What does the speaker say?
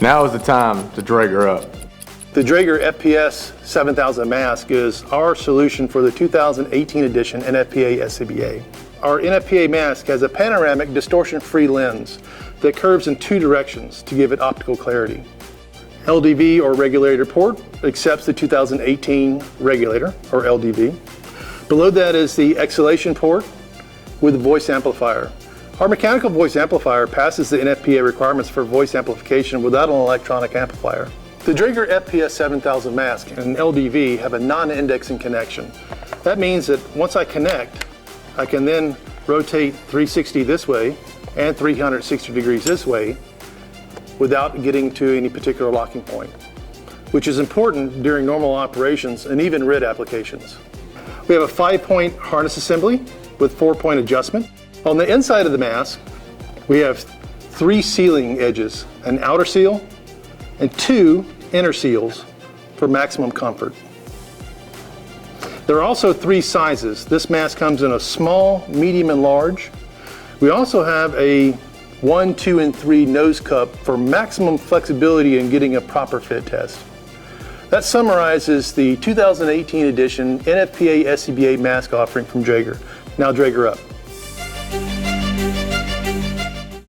Now is the time to Draeger up. The Draeger FPS 7000 mask is our solution for the 2018 edition NFPA SCBA. Our NFPA mask has a panoramic distortion-free lens that curves in two directions to give it optical clarity. LDV, or regulator port, accepts the 2018 regulator, or LDV. Below that is the exhalation port with a voice amplifier. Our mechanical voice amplifier passes the NFPA requirements for voice amplification without an electronic amplifier. The Draeger FPS 7000 mask and LDV have a non-indexing connection. That means that once I connect, I can then rotate 360 this way and 360 degrees this way without getting to any particular locking point, which is important during normal operations and even RID applications. We have a 5-point harness assembly with 4-point adjustment. On the inside of the mask, we have 3 sealing edges, an outer seal and 2 inner seals for maximum comfort. There are also 3 sizes. This mask comes in a small, medium, and large. We also have a 1, 2, and 3 nose cup for maximum flexibility in getting a proper fit test. That summarizes the 2018 edition NFPA SCBA mask offering from Draeger. Now Draeger up.